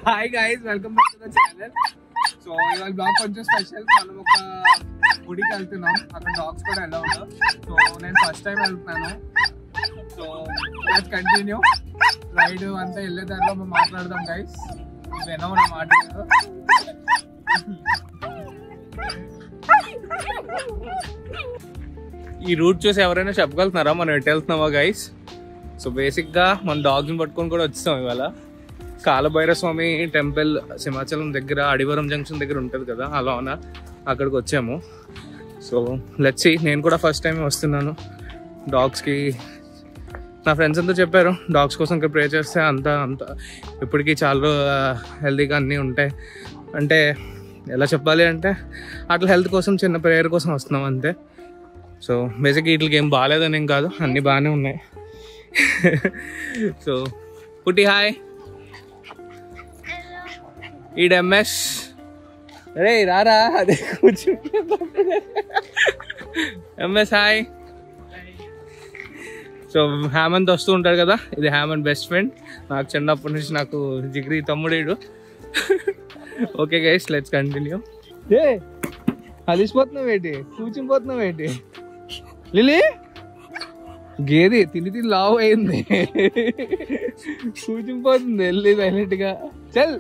Hi guys, welcome back to the channel. So ఇవాళ blog కొంచెం special. మనం ఒక గుడికి వెళ్తున్నాం, అక్కడ డాగ్స్ కూడా ఎలా ఉండవు. సో నేను ఫస్ట్ టైం వెళ్తున్నాను. So let's continue ride. అంతా వెళ్ళే దారిలో మనం మాట్లాడదాం గైస్. వినవు నా మాట. ఈ రూట్ చూసి ఎవరైనా చెప్పగలుగుతున్నారా మనం ఎటు వెళ్తున్నామా గైస్? సో బేసిక్గా మన డాగ్ని పట్టుకొని కూడా వచ్చాం ఇవాళ. కాలభైరవ స్వామి టెంపుల్ సింహాచలం దగ్గర అడివరం జంక్షన్ దగ్గర ఉంటుంది కదా, అలానా అక్కడికి వచ్చాము. So let's see. నేను కూడా ఫస్ట్ టైం వస్తున్నాను. డాగ్స్కి నా ఫ్రెండ్స్ అంతా చెప్పారు డాగ్స్ కోసం ఇక్కడ ప్రే చేస్తే అంత ఇప్పటికీ చాలా హెల్తీగా అన్నీ ఉంటాయి. అంటే ఎలా చెప్పాలి అంటే అట్లా హెల్త్ కోసం చిన్న ప్రేయర్ కోసం వస్తున్నాం అంతే. సో బేసిక్గా వీటికి ఏం బాగాలేదని ఏం కాదు, అన్నీ బాగానే ఉన్నాయి. సో పుట్టి హాయ్. ఈడ ఎంఎస్ అరే రారా, అదే కూర్చుంటే ఎంఎస్ హాయ్. సో హేమంత్ వస్తూ ఉంటాడు కదా, ఇది హేమంత్ బెస్ట్ ఫ్రెండ్. నాకు చిన్నప్పటి నుంచి నాకు జిగ్రీ తమ్ముడేడు. Okay guys, let's continue. ఏ అలిసిపోతున్నావు ఏంటి, కూర్చునిపోతున్నావు ఏంటి? లిలీ గేది తిని లావు అయింది, కూర్చునిపోతుంది వెళ్ళి సైలెంట్గా. చల్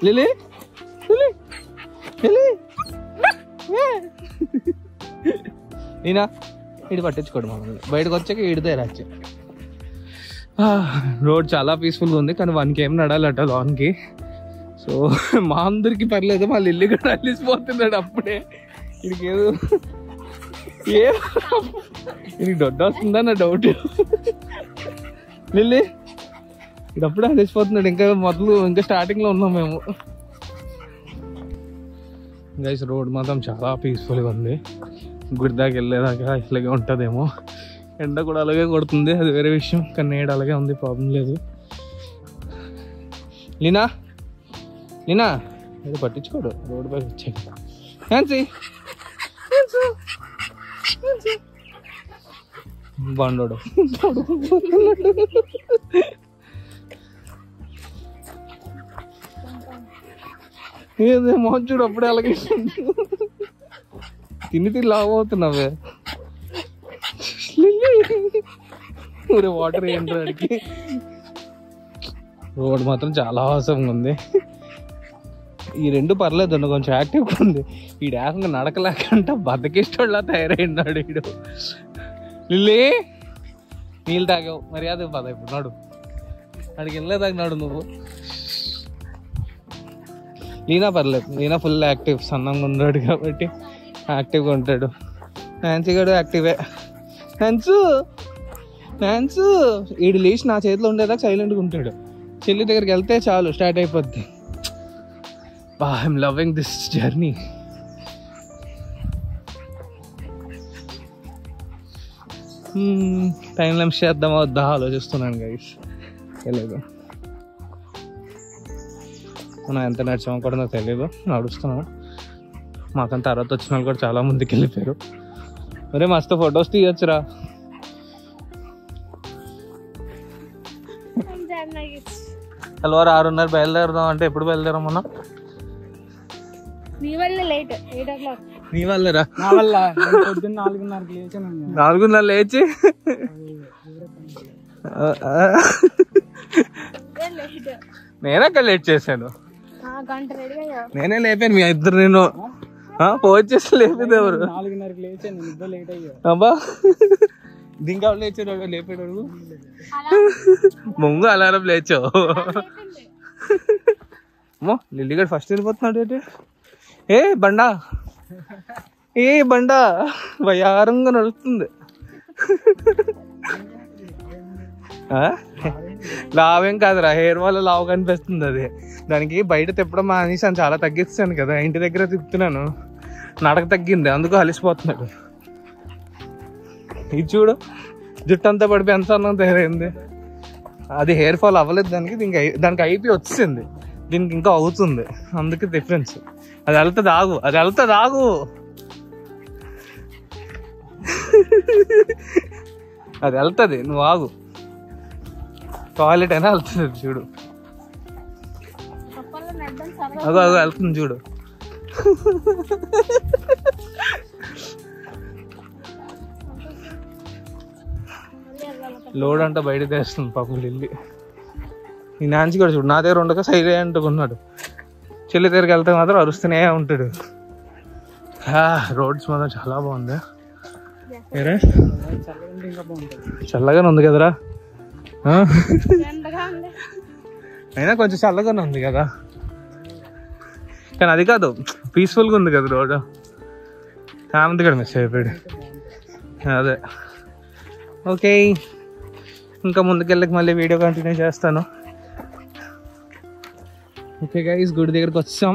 లిలీ నేనా ఇటు పట్టించుకోడు మమ్మల్ని. బయటకు వచ్చాక ఈడితే రాచ్చు. రోడ్ చాలా పీస్ఫుల్గా ఉంది, కానీ 1 km నడాలట లాన్కి. సో మా అందరికి పర్లేదు, మా లిల్లీ కూడా అల్లిసిపోతున్నాడు అప్పుడే. ఇడికి ఏదో ఇది దొడ్డ వస్తుందా నా డౌట్. లిల్లీ ఇదప్పుడే అలిసిపోతున్నాడు. ఇంకా స్టార్టింగ్లో ఉన్నాం మేము. గైస్ రోడ్ మాత్రం చాలా పీస్ఫుల్గా ఉంది. గుడి దాకా వెళ్ళేదాకా ఇట్లాగే ఉంటుందేమో. ఎండ కూడా అలాగే కొడుతుంది, అది వేరే విషయం. కానీ నేడు అలాగే ఉంది, ప్రాబ్లం లేదు. లీనా లీనా ఏదో పట్టించుకోడు, రోడ్ పైకి వచ్చాక. ఫ్యాన్సీ బండోడు ఏదే మోహన్ చూడు అప్పుడే అలాగే తిని లావవుతున్నావే. వాటర్ ఏంటి? రోడ్ మాత్రం చాలా అవసరంగా ఉంది. ఈ రెండు పర్లేదు, కొంచెం యాక్టివ్గా ఉంది. ఈ ఏకంగా నడకలేకంట బద్దకిష్టోళ్ళ తయారైనాడు వీడు. లిల్లీ నీళ్ళు తాగావు, మర్యాద పద ఇప్పుడు నాడు. అడిగి వెళ్ళేదాగినాడు నువ్వు. లీనా పర్లేదు, లీనా ఫుల్ యాక్టివ్, సన్నంగా ఉన్నాడు కాబట్టి యాక్టివ్గా ఉంటాడు. నాన్సీ కూడా యాక్టివే. నాన్సు వీడు లేచి నా చేతిలో ఉండేదాకా సైలెంట్గా ఉంటాడు. చెల్లి దగ్గరికి వెళ్తే చాలు స్టార్ట్ అయిపోద్ది. I'm loving this journey. Time lens చేద్దామా వద్దా ఆలోచిస్తున్నాను గైస్. తెలియదు మనం ఎంత నడిచామో కూడా నాకు తెలియదు. నడుస్తున్నాం. మాకంత తర్వాత వచ్చిన వాళ్ళు కూడా చాలా ముందుకు వెళ్ళిపోయారు. మరే మస్తు ఫొటోస్ తీయొచ్చురా. హలో 6:30 బయలుదేరదాం అంటే ఎప్పుడు బయలుదేరాం మనం? నీ వల్ల లేట్ 8 o'clock. నీ వల్లరా? నా వల్ల పొద్దున్న 4:30కి లేచాను. 4:30 లేచి నేనెక్కడ లేట్ చేశాను? నేనే లేపాను మీ ఇద్దరు. నేను వచ్చేసి లేపేది ఎవరు? 4:30కి లేచాను, నిద్ర లేట్ అయ్యా. అబ్బా ఇంకా లేచాడు, లేపాడు ముంగు అలారం లేచావు. అమ్మో లిల్లీగడ్ ఫస్ట్ వెళ్ళిపోతున్నాడు ఏంటి? ఏ బండా వయారంగా నడుస్తుంది. లావేం కాదురా, హెయిర్ వల్ల లావు కనిపిస్తుంది. అది దానికి బయట తిప్పడం మానేసాను, చాలా తగ్గిస్తాను కదా. ఇంటి దగ్గర తిప్పుతున్నాను, నడక తగ్గింది, అందుకు అలిసిపోతున్నాడు. ఇది చూడు, జుట్టు అంతా పడిపోయి ఎంత అన్నం తయారైంది. అది హెయిర్ ఫాల్ అవ్వలేదు దానికి, దానికి అయిపోయి వచ్చింది, దీనికి ఇంకా అవుతుంది. అందుకే డిఫరెన్స్. అది వెళ్తుంది ఆగు. అది వెళ్తుంది, నువ్వు ఆగు. టాయిలెట్ అయినా వెళ్తుంది చూడు. అగో అగో వెళ్తుంది చూడు. లోడ్ అంట బయట తెస్తుంది పాపం లిల్లీ. ఈ నాంచి కూడా చూడు, నా దగ్గర ఉండక సైడ్ అంటుకున్నాడు. చెల్లి దగ్గరికి వెళ్తే మాత్రం అరుస్తూనే ఉంటాడు. రోడ్స్ మాత్రం చాలా బాగుంది. చల్లగానే ఉంది కదరా. అయినా కొంచెం చల్లగానే ఉంది కదా, కానీ అది కాదు పీస్ఫుల్గా ఉంది కదా రోడ్. కామంతి కూడా మిస్ అయిపోయాడు. అదే ఓకే, ఇంకా ముందుకెళ్ళకి మళ్ళీ వీడియో కంటిన్యూ చేస్తాను. ఓకే గైస్, గుడి దగ్గరికి వచ్చాం.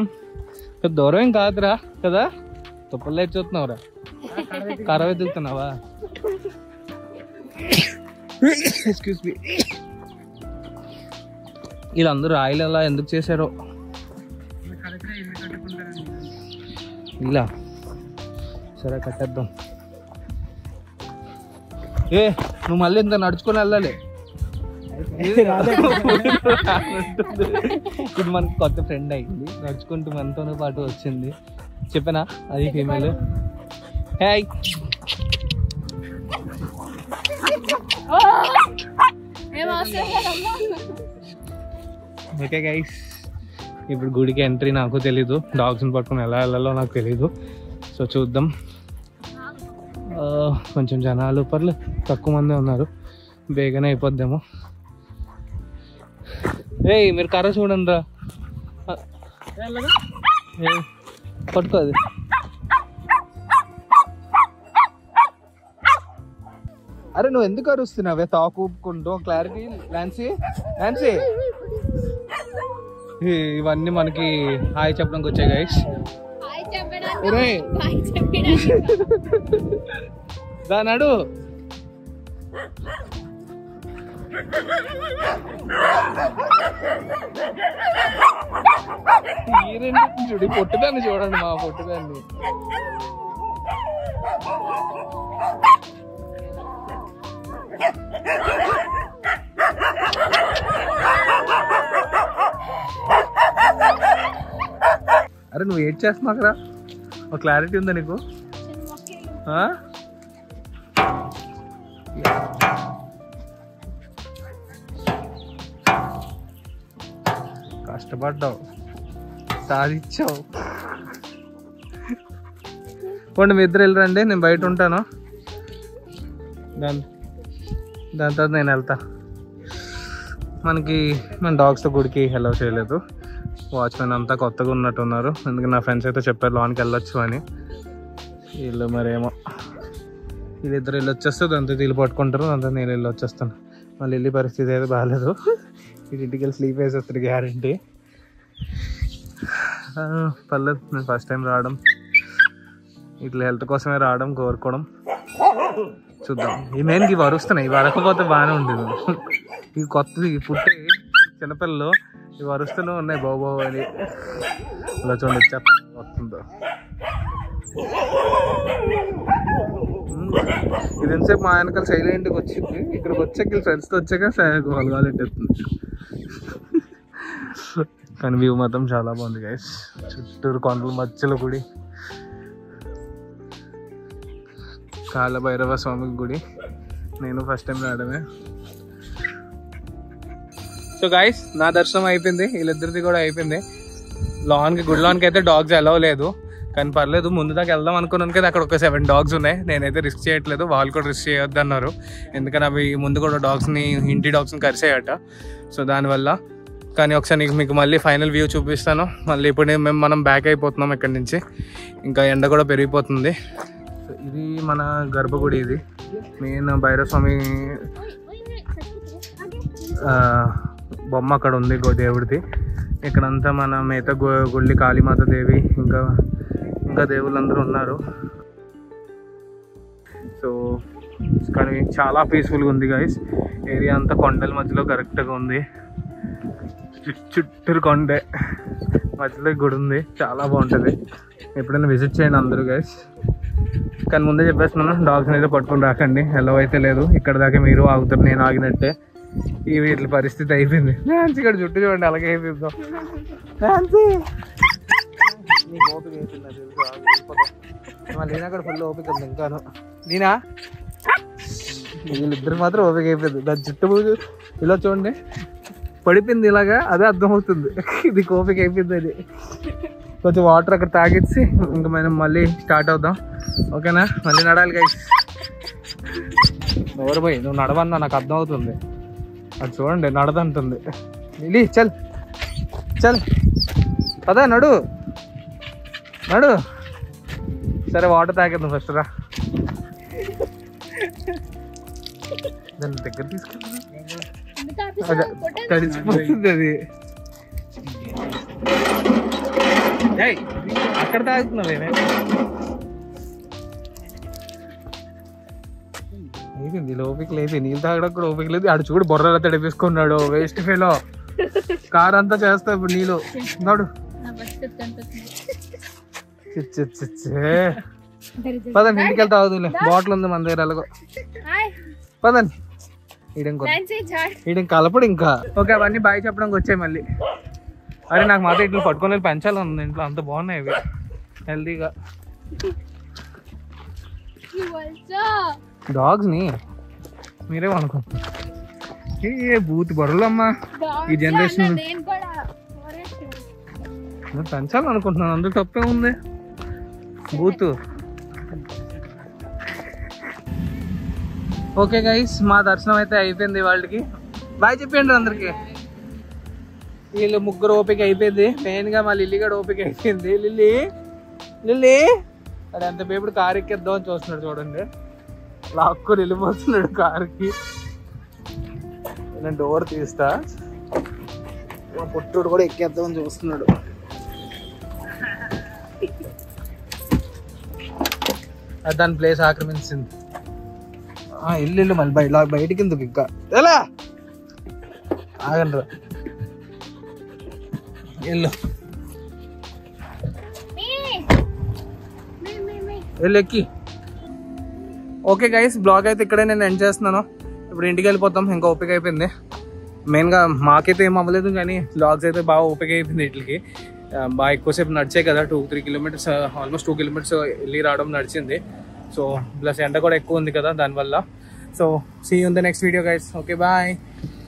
దూరం ఏం కాదురా కదా, తుప్పల్లో అయితే చూస్తున్నావురా, కరవ ఎదుగుతున్నావా? Excuse me. వీళ్ళందరూ రాయిలు అలా ఎందుకు చేశారో ఇలా. సరే కట్టేద్దాం. నువ్వు మళ్ళీ ఇంత నడుచుకొని వెళ్ళాలి. ఇది మనకి కొత్త ఫ్రెండ్ అయింది, నడుచుకుంటూ మనతోనే పాటు వచ్చింది. చెప్పనా అది ఫీమేల్. హాయ్. ఓకే గైస్, ఇప్పుడు గుడికి ఎంట్రీ నాకు తెలీదు, డాగ్స్ని పట్టుకుని ఎలా వెళ్ళాలో నాకు తెలీదు. సో చూద్దాం. కొంచెం జనాలు పర్లేదు, తక్కువ మందే ఉన్నారు, బేగానే అయిపోద్దేమో. మీరు కర్ర చూడండి రా, పట్టుకో అది. అరే నువ్వు ఎందుకు అరుస్తున్నావే తాకు ఊపుకుంటూ? Clarity Nancy, Nancy. ఇవన్నీ మనకి హాయ్ చెప్పడానికి వచ్చాయి గైస్. దానాడు ఈ రెండు చూడు, పొట్టుదాన్ని చూడండి, మా పొట్టుదాన్ని. అరే నువ్వు ఏడ్ చేస్తున్నావురా, ఒక క్లారిటీ ఉందా నీకు? కష్టపడ్డావు, సాధించావు. పోండి మీ ఇద్దరు వెళ్ళరండి, నేను బయట ఉంటాను. దాని తర్వాత నేను వెళ్తా. మన డాగ్స్తో గుడికి అలౌ చేయలేదు, వాచ్మెన్ అంతా కొత్తగా ఉన్నట్టున్నారు. అందుకే నా ఫ్రెండ్స్ అయితే చెప్పారు లోనికి వెళ్ళొచ్చు అని. వీళ్ళు మరేమో వీళ్ళిద్దరు వెళ్ళి వచ్చేస్తే దాంతో వీళ్ళు పట్టుకుంటారు, దాంతో నేను వెళ్ళి వచ్చేస్తాను. మళ్ళీ వెళ్ళి పరిస్థితి అయితే బాగాలేదు, ఇంటికి వెళ్ళి స్లీప్ వేసేస్తారు గ్యారంటీ. పర్లేదు, నేను ఫస్ట్ టైం రావడం, ఇట్లా హెల్త్ కోసమే రావడం, కోరుకోవడం. చూద్దాం. ఈ మెయిన్కి ఇవి అరుస్తున్నాయి, ఇవి అరకపోతే బాగానే ఉండేది. ఇవి కొత్తది పుట్టే చిన్నపిల్లలు, ఇవి అరుస్తూనే ఉన్నాయి బాబో అని. ఇలా చూడండి చెప్ప వస్తుందో. ఇది ఎంతసేపు మా వెనకాల సైలెంట్గా వచ్చింది, ఇక్కడికి వచ్చాక ఫ్రెండ్స్తో వచ్చాక గోలగాలెట్టేస్తుంది. కానీ వ్యూ మాత్రం చాలా బాగుంది గైస్. చుట్టూరు కొండల మధ్యలో గుడి, కాలభైరవ స్వామి గుడి. నేను ఫస్ట్ టైం రావడమే. సో గైస్, నా దర్శనం అయిపోయింది, వీళ్ళిద్దరిది కూడా అయిపోయింది. గుడి లాన్కి అయితే డాగ్స్ అలౌ లేదు, కానీ పర్లేదు. ముందు దాకా వెళ్దాం అనుకున్నాను కదా, అక్కడ ఒక 7 డాగ్స్ ఉన్నాయి. నేనైతే రిస్క్ చేయట్లేదు, వాళ్ళు కూడా రిస్క్ చేయొద్దు అన్నారు. ఎందుకని అవి ముందు కూడా ఇంటి డాగ్స్ని కరిసాయట. సో దానివల్ల. కానీ ఒకసారి మీకు మళ్ళీ ఫైనల్ వ్యూ చూపిస్తాను. మళ్ళీ ఇప్పుడు మనం బ్యాక్ అయిపోతున్నాం ఇక్కడి నుంచి, ఇంకా ఎండ కూడా పెరిగిపోతుంది. ఇది మన గర్భగుడి, ఇది మెయిన్ భైరవస్వామి బొమ్మ అక్కడ ఉంది దేవుడిది. ఇక్కడంతా మన మిగతా గుళ్ళి కాళీమాత దేవి, ఇంకా దేవుళ్ళందరూ ఉన్నారు. సో కానీ చాలా పీస్ఫుల్గా ఉంది గైస్. ఏరియా అంతా కొండల మధ్యలో కరెక్ట్గా ఉంది, చుట్టూరు కొండే మధ్యలో గుడి ఉంది, చాలా బాగుంటుంది. ఎప్పుడైనా విజిట్ చేయండి అందరూ గైస్. కానీ ముందే చెప్పేస్తున్నాను, డాగ్స్ని అయితే పట్టుకొని రాకండి, ఎలా అయితే లేదు. ఇక్కడ దాకా మీరు ఆగుతారు, నేను ఆగినట్టే. ఈ వీటి పరిస్థితి అయిపోయింది. నాన్సీ ఇక్కడ చుట్టూ చూడండి అలాగే అయిపోయిందో. నాన్సీ నీకు ఓపిక అయిపోయిందా తెలుసు. మళ్ళీ అక్కడ ఫుల్ ఓపిక ఉంది ఇంకాను. నేనా వీళ్ళిద్దరు మాత్రం ఓపిక అయిపోయింది. దాని చుట్టూ ఇలా చూడండి పడిపోయింది ఇలాగా, అదే అర్థమవుతుంది ఇది ఓపిక అయిపోయింది. అది కొంచెం వాటర్ అక్కడ తాగిచ్చి ఇంకా మనం మళ్ళీ స్టార్ట్ అవుదాం. ఓకేనా? మళ్ళీ నడాలి గైస్. ఎవరు పోయి నువ్వు నడవన్నా నాకు అర్థం అవుతుంది. అది చూడండి నడదంటుంది. లిలీ చల్ చల్ పదా నడు నడు. సరే వాటర్ తాగేద్దాం ఫస్ట్ రా. దాని దగ్గర తీసుకెళ్ళి తడిచిపోతుంది అది. అక్కడ తాగుతున్నా నేనే. అయిపోయింది ఓపిక లేదు. నీళ్ళు తాగడం కూడా ఓపిక లేదు. ఆడు చూడు బొర్రలో తడిపేసుకున్నాడు వేస్ట్ ఫెలో. కార్ అంతా చేస్తా ఇప్పుడు నీళ్ళు. నాడు పదండి ఇంటికి వెళ్తా అవుతుంది. బాటిల్ ఉంది మన దగ్గర అలాగో. పదండి ఈడ కలపడు ఇంకా. ఓకే అవన్నీ బాయ్ చెప్పడానికి వచ్చాయి మళ్ళీ. అరే నాకు మాత్రం ఇట్లా పట్టుకొని పెంచాలి ఉంది ఇంట్లో. అంత బాగున్నాయి ఇవి హెల్తీగా. డాగ్స్ ని మీరే అనుకుంటున్నారు ఏ బూత్ బొర్రలమ్మా ఈ జనరేషన్ పెంచాలనుకుంటున్నాను. అందులో తప్పే ఉంది. బూత్. ఓకే గైస్ మా దర్శనం అయితే అయిపోయింది. వాళ్ళకి బాయ్ చెప్పండి అందరికి. వీళ్ళు ముగ్గురు ఓపిక అయిపోయింది. మెయిన్ గా మా లిల్లీ కూడా ఓపిక అయిపోయింది. లిల్లీ లిల్లీ అది ఎంత పేపుడు కారు ఎక్కేద్దాం అని చూస్తున్నాడు చూడండి. లాక్కొని వెళ్ళిపోతున్నాడు కారుకి. నేను డోర్ తీస్తా. మా పుట్టుడు కూడా ఎక్కేద్దామని చూస్తున్నాడు. దాని ప్లేస్ ఆక్రమించింది. ఇల్లు మళ్ళీ బయటికి ఎందుకు ఇంకా ఎలా ఆగండి ఇల్లు వెళ్ళి ఎక్కి. ఓకే గైస్ బ్లాగ్ అయితే ఇక్కడే నేను ఎండ్ చేస్తున్నాను. ఇప్పుడు ఇంటికి వెళ్ళిపోతాం. ఇంకా ఓపిక అయిపోయింది. మెయిన్గా మాకైతే ఏం అవ్వలేదు కానీ బ్లాగ్స్ అయితే బాగా ఓపిక అయిపోయింది. వీటికి బాగా ఎక్కువసేపు నడిచాయి కదా. 2-3 కిలోమీటర్స్ ఆల్మోస్ట్ 2 కిలోమీటర్స్ వెళ్ళి రావడం నడిచింది. సో ప్లస్ ఎండ కూడా ఎక్కువ ఉంది కదా దానివల్ల. So see you in the next video guys. Okay bye.